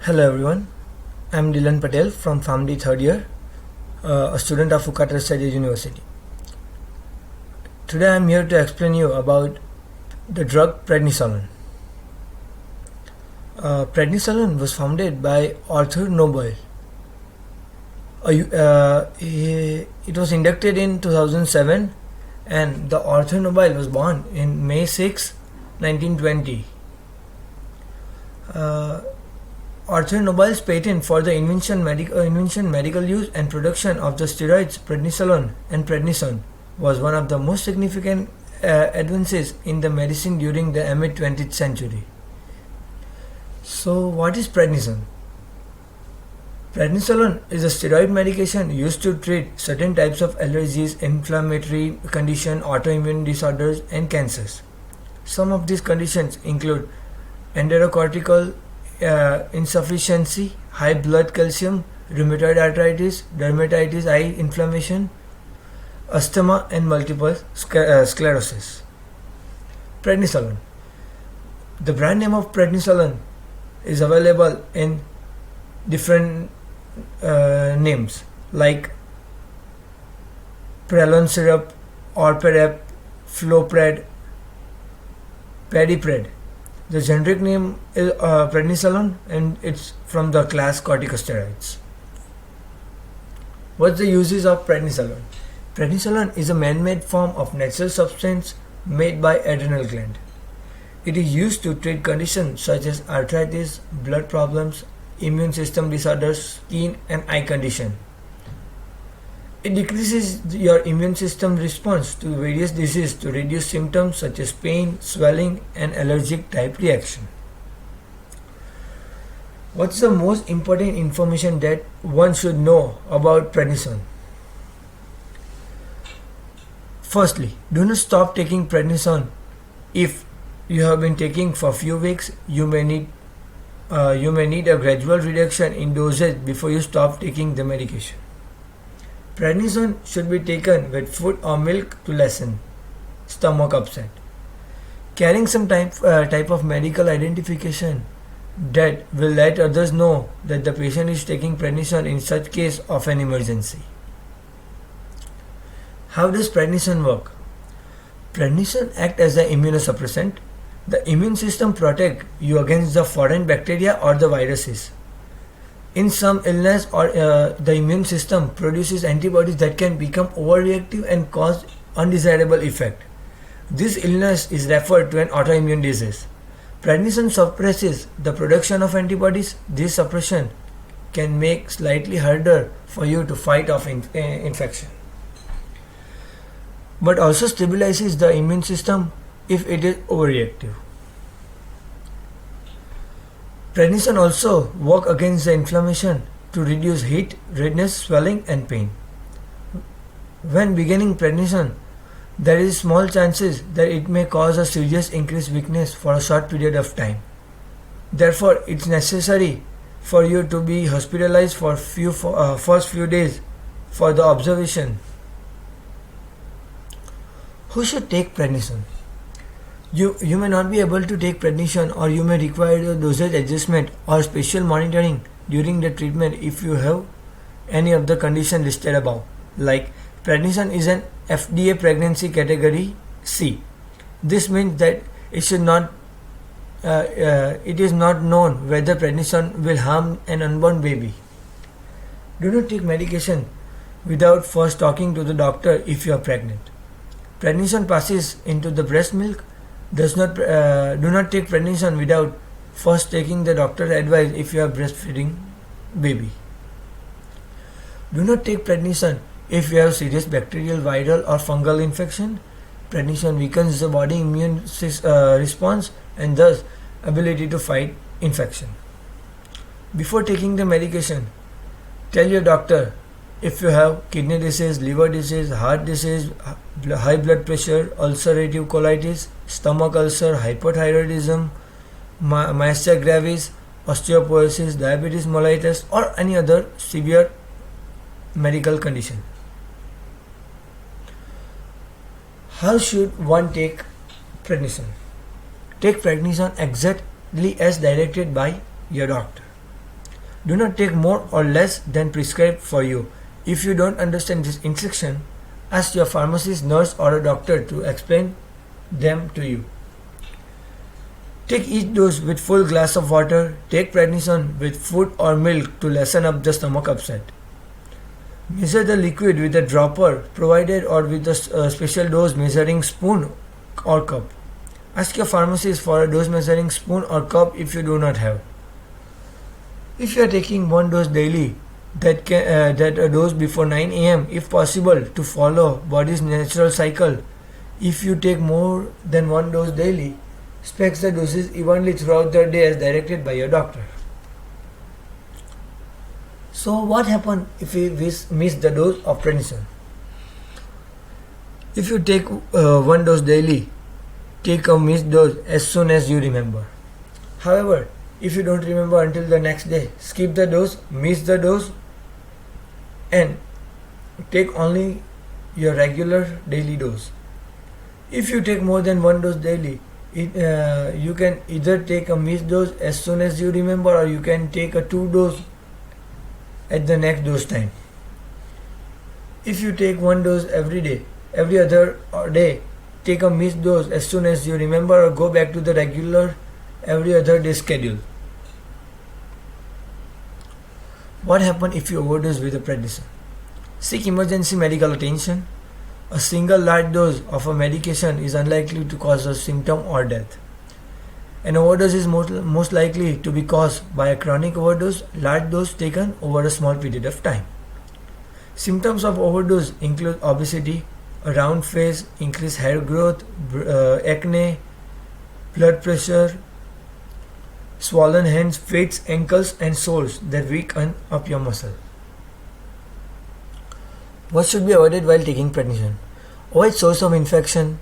Hello everyone, I'm Dylan Patel from Family Third Year, a student of Fukata Studies University. Today I'm here to explain you about the drug prednisolone. Prednisolone was founded by Arthur Nobel. It was inducted in 2007 and the Arthur Nobel was born in May 6, 1920. Arthur Nobel's patent for the invention, medical use and production of the steroids prednisolone and prednisone was one of the most significant advances in the medicine during the mid-20th century. So what is prednisone? Prednisolone is a steroid medication used to treat certain types of allergies, inflammatory conditions, autoimmune disorders and cancers. Some of these conditions include enterocortical insufficiency, high blood calcium, rheumatoid arthritis, dermatitis, eye inflammation, asthma and multiple sclerosis. Prednisolone. The brand name of prednisolone is available in different names like Prelon syrup, Orperep, Flopred, Pedipred. The generic name is prednisolone and it's from the class corticosteroids. What's the uses of prednisolone? Prednisolone is a man-made form of natural substance made by adrenal gland. It is used to treat conditions such as arthritis, blood problems, immune system disorders, skin and eye condition. It decreases your immune system response to various diseases to reduce symptoms such as pain, swelling and allergic type reaction. What's the most important information that one should know about prednisone? Firstly, do not stop taking prednisone. If you have been taking for a few weeks, you may need a gradual reduction in dosage before you stop taking the medication. Prednisone should be taken with food or milk to lessen stomach upset. Carrying some type of medical identification that will let others know that the patient is taking prednisone in such case of an emergency. How does prednisone work? Prednisone acts as an immunosuppressant. The immune system protects you against the foreign bacteria or the viruses. In some illness or the immune system produces antibodies that can become overreactive and cause undesirable effect. This illness is referred to an autoimmune disease. Prednisone suppresses the production of antibodies. This suppression can make slightly harder for you to fight off infection, but also stabilizes the immune system if it is overreactive. Prednisone also works against the inflammation to reduce heat, redness, swelling and pain. When beginning prednisone, there is small chances that it may cause a serious increased weakness for a short period of time. Therefore, it's necessary for you to be hospitalized for first few days for the observation. Who should take prednisone? You may not be able to take prednisone, or you may require a dosage adjustment or special monitoring during the treatment if you have any of the conditions listed above. Like prednisone is an FDA pregnancy category C. This means that it is not known whether prednisone will harm an unborn baby. Do not take medication without first talking to the doctor if you are pregnant. Prednisone passes into the breast milk. Do not take prednisone without first taking the doctor's advice if you are breastfeeding baby. Do not take prednisone if you have serious bacterial, viral or fungal infection. Prednisone weakens the body immune response and thus ability to fight infection. Before taking the medication, tell your doctor if you have kidney disease, liver disease, heart disease, high blood pressure, ulcerative colitis, stomach ulcer, hypothyroidism, myasthenia gravis, osteoporosis, diabetes mellitus or any other severe medical condition. How should one take prednisone? Take prednisone exactly as directed by your doctor. Do not take more or less than prescribed for you. If you don't understand this instruction, ask your pharmacist, nurse or a doctor to explain them to you. Take each dose with full glass of water. Take prednisone with food or milk to lessen up the stomach upset. Measure the liquid with a dropper provided or with a special dose measuring spoon or cup. Ask your pharmacist for a dose measuring spoon or cup if you do not have. If you are taking one dose daily, that a dose before 9 a.m. if possible to follow body's natural cycle. If you take more than one dose daily, space the doses evenly throughout the day as directed by your doctor. So what happens if we miss the dose of prednisone? If you take one dose daily, take a missed dose as soon as you remember. However, if you don't remember until the next day, skip the dose, miss the dose and take only your regular daily dose. If you take more than one dose daily, you can either take a missed dose as soon as you remember or you can take a 2 dose at the next dose time. If you take one dose every day, every other day, take a missed dose as soon as you remember or go back to the regular every other day schedule. What happens if you overdose with a prednisone? Seek emergency medical attention. A single large dose of a medication is unlikely to cause a symptom or death. An overdose is most likely to be caused by a chronic overdose, large dose taken over a small period of time. Symptoms of overdose include obesity, a round face, increased hair growth, acne, blood pressure, swollen hands, feet, ankles and sores that weaken up your muscle. What should be avoided while taking prednisone? Avoid source of infection.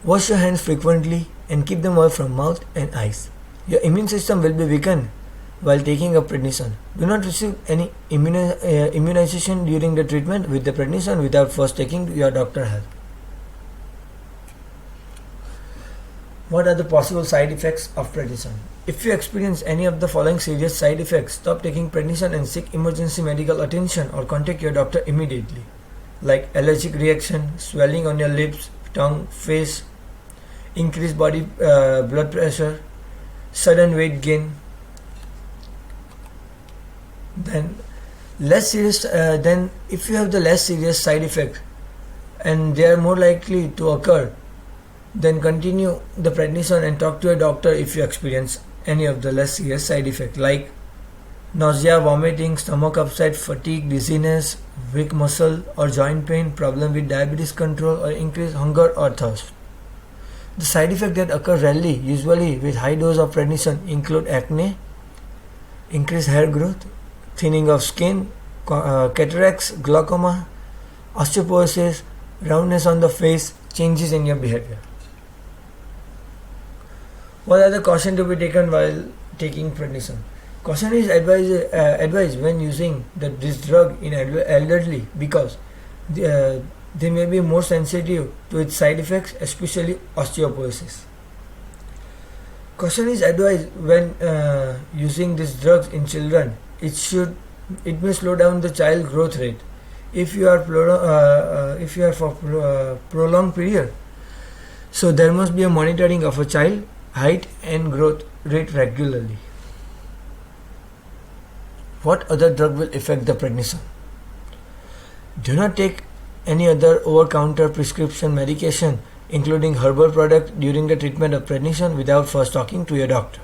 Wash your hands frequently and keep them away from mouth and eyes. Your immune system will be weakened while taking a prednisone. Do not receive any immunization during the treatment with the prednisone without first taking your doctor's help. What are the possible side effects of prednisone? If you experience any of the following serious side effects, stop taking prednisone and seek emergency medical attention or contact your doctor immediately, like allergic reaction, swelling on your lips, tongue, face, increased body blood pressure, sudden weight gain. Then if you have the less serious side effects and they are more likely to occur, then continue the prednisone and talk to a doctor if you experience any of the less serious side effects like nausea, vomiting, stomach upset, fatigue, dizziness, weak muscle or joint pain, problem with diabetes control or increased hunger or thirst. The side effects that occur rarely, usually with high dose of prednisone, include acne, increased hair growth, thinning of skin, cataracts, glaucoma, osteoporosis, roundness on the face, changes in your behavior. What are the cautions to be taken while taking prednisone? Caution is advised when using this drug in elderly because they may be more sensitive to its side effects, especially osteoporosis. Caution is advised when using these drugs in children. It may slow down the child growth rate if you are for prolonged period. So there must be a monitoring of a child height and growth rate regularly. What other drug will affect the prednisone? Do not take any other over-counter prescription medication, including herbal product, during the treatment of prednisone without first talking to your doctor.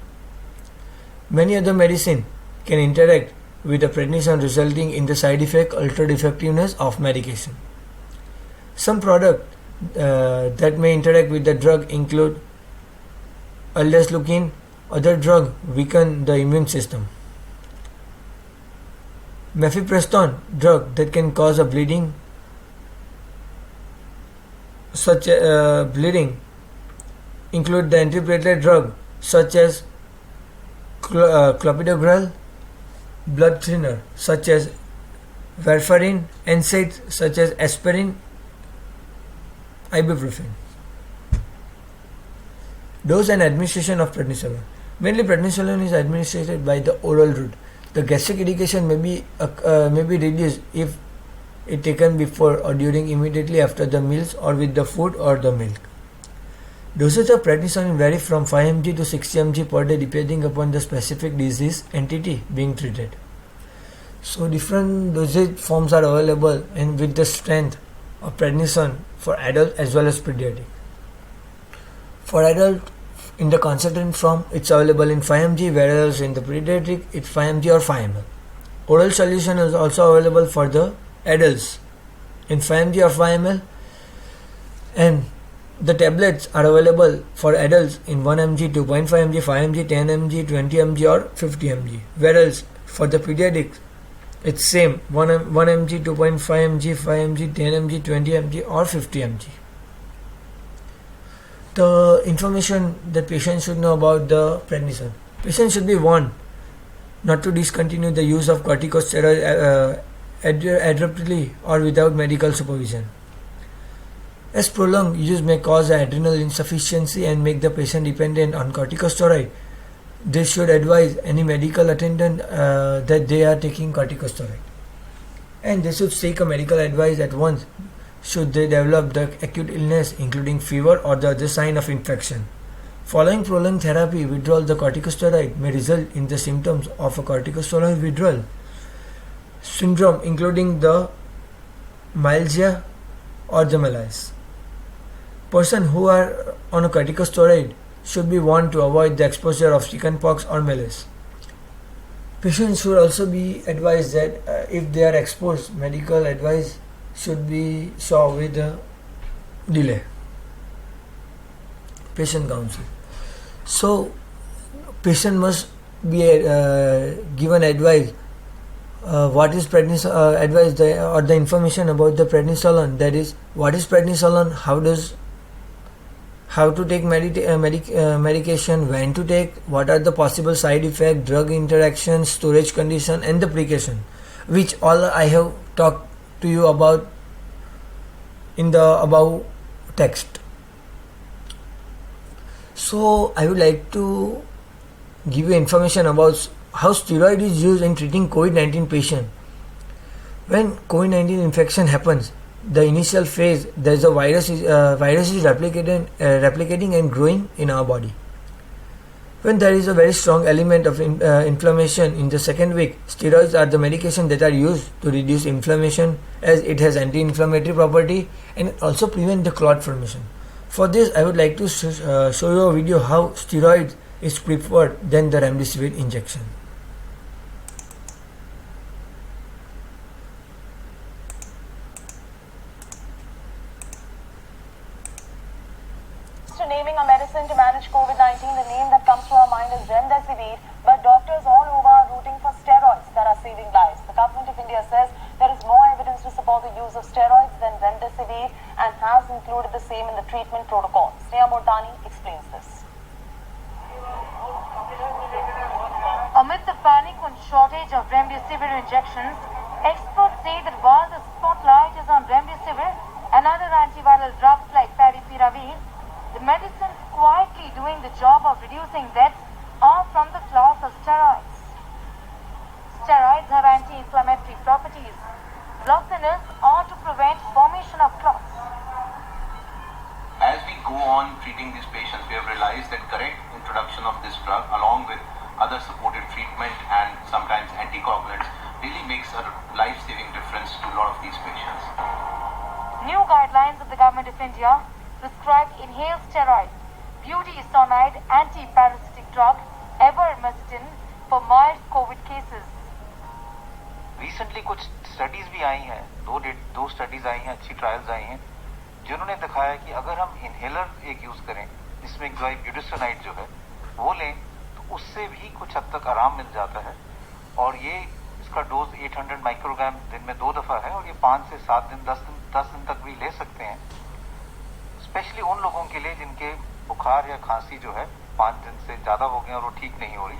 Many other medicine can interact with the prednisone, resulting in the side effect altered effectiveness of medication. Some products that may interact with the drug include aldesleukin. Other drugs weaken the immune system. Mifepristone drug that can cause a bleeding, such bleeding, include the antiplatelet drug such as clopidogrel, blood thinner such as warfarin, NSAIDs such as aspirin, ibuprofen. Dose and administration of prednisolone. Mainly prednisolone is administered by the oral route. The gastric irritation may be reduced if it taken before or during immediately after the meals or with the food or the milk. Dosage of prednisone vary from 5 mg to 60 mg per day depending upon the specific disease entity being treated. So different dosage forms are available and with the strength of prednisone for adult as well as pediatric. For adult, in the concentrated form, it's available in 5 mg, whereas in the pediatric, it's 5 mg or 5 ml. Oral solution is also available for the adults in 5 mg or 5 ml, and the tablets are available for adults in 1 mg, 2.5 mg, 5 mg, 10 mg, 20 mg or 50 mg. Whereas for the pediatrics, it's same 1 mg, 2.5 mg, 5 mg, 10 mg, 20 mg or 50 mg. The information that patients should know about the prednisone. Patients should be warned not to discontinue the use of corticosteroids abruptly or without medical supervision, as prolonged use may cause adrenal insufficiency and make the patient dependent on corticosteroid. They should advise any medical attendant that they are taking corticosteroid, and they should seek a medical advice at once should they develop the acute illness including fever or the other sign of infection. Following prolonged therapy, withdrawal of the corticosteroid may result in the symptoms of a corticosteroid withdrawal syndrome including the myalgia or the malaise. Persons who are on a corticosteroid should be warned to avoid the exposure of chickenpox or malaise. Patients should also be advised that if they are exposed, medical advice should be sought with a delay. Patient counsel. So, patient must be given advice. What is prednisolone? Advice or the information about the prednisolone. That is, what is prednisolone? How to take medication, when to take, what are the possible side effects, drug interactions, storage condition, and the precaution, which all I have talked to you about in the above text. So I would like to give you information about how steroid is used in treating COVID-19 patient. When COVID-19 infection happens, the initial phase, there is a virus is replicating and growing in our body. When there is a very strong element of inflammation in the second week, steroids are the medication that are used to reduce inflammation, as it has anti-inflammatory property and also prevent the clot formation. For this, I would like to show you a video how steroids is preferred than the remdesivir injection. Naming a medicine to manage COVID-19, the name that comes to our mind is remdesivir, but doctors all over are rooting for steroids that are saving lives. The government of India says there is more evidence to support the use of steroids than remdesivir and has included the same in the treatment protocol. Sneha Murdani explains this. Amid the panic on shortage of remdesivir injections, experts say that while the spotlight is on remdesivir and other antiviral drugs like favipiravir, the medicines quietly doing the job of reducing deaths are from the class of steroids. Steroids have anti-inflammatory properties. Blood thinners are to prevent formation of clots. As we go on treating these patients, we have realized that correct introduction of this drug along with other supportive treatment and sometimes anticoagulants really makes a life-saving difference to a lot of these patients. New guidelines of the Government of India prescribe inhaled steroid, budesonide anti-parasitic drug, ivermectin for mild COVID cases. Recently कुछ studies भी आई हैं, दो studies I हैं, अच्छी trials आई हैं, जिन्होंने दिखाया कि अगर हम इनहेलर एक यूज करें जिसमें ब्यूडेसोनाइड जो है वो लें तो उससे भी कुछ हद तक आराम मिल जाता है। और ये इसका डोज 800 माइक्रोग्राम दिन में 2 दफा है और ये 5 से 7 दिन 10 दिन तक भी ले सकते हैं, स्पेशली उन लोगों के लिए जिनके बुखार या खांसी जो है 5 दिन से ज्यादा हो गए और वो ठीक नहीं हो रही।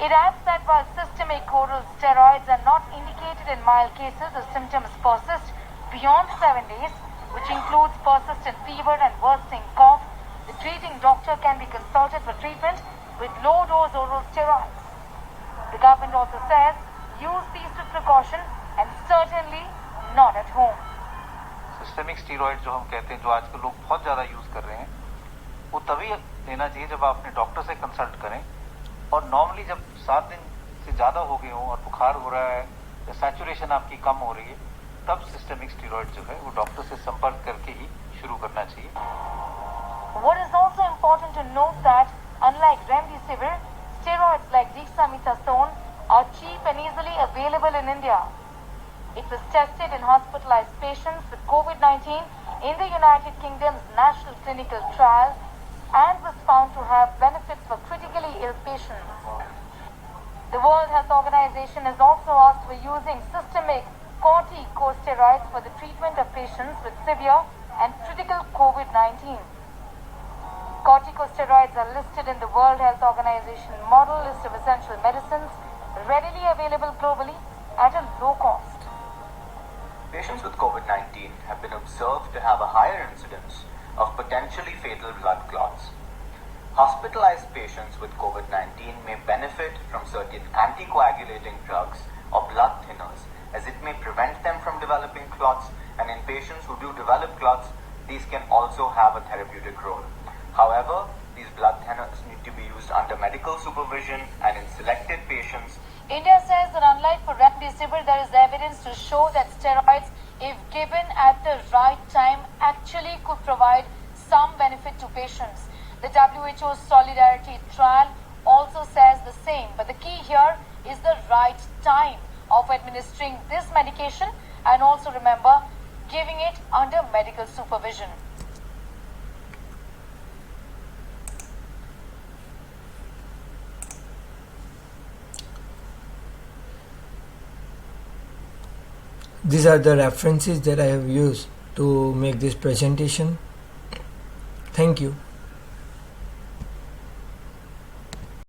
It adds that while systemic oral steroids are not indicated in mild cases, the symptoms persist beyond 7 days, which includes persistent fever and worsening cough. The treating doctor can be consulted for treatment with low-dose oral steroids. The government also says use these with precaution and certainly not at home. Systemic steroid जो हम कहते हैं, जो आजकल लोग बहुत ज़्यादा use कर रहे हैं, वो तभी लेना चाहिए जब आप अपने डॉक्टर से कंसल्ट करें। और नॉर्मली जब 7 दिन से ज़्यादा हो गए हों और बुखार हो रहा है या सैचुरेशन आपकी कम हो रही है, तब सिस्टेमिक स्टीरॉइड जो है वो डॉक्टर से संपर्क करके ही शुरू करना चाहिए। What is also important to note that unlike remdesivir, steroids like dexamethasone are cheap and easily available in India. It was tested in hospitalized patients with COVID-19 in the United Kingdom's national clinical trial and was found to have benefits for critically ill patients. The World Health Organization has also asked for using systemic corticosteroids for the treatment of patients with severe and critical COVID-19. Corticosteroids are listed in the World Health Organization model list of essential medicines readily available globally at a low cost. Patients with COVID-19 have been observed to have a higher incidence of potentially fatal blood clots. Hospitalized patients with COVID-19 may benefit from certain anticoagulating drugs or blood thinners, as it may prevent them from developing clots, and in patients who do develop clots, these can also have a therapeutic role. However, these blood thinners need to be used under medical supervision and in selected patients. India says that unlike for remdesivir, there is evidence to show that steroids, if given at the right time, actually could provide some benefit to patients. The WHO's Solidarity trial also says the same, but the key here is the right time of administering this medication, and also remember, giving it under medical supervision. These are the references that I have used to make this presentation. Thank you.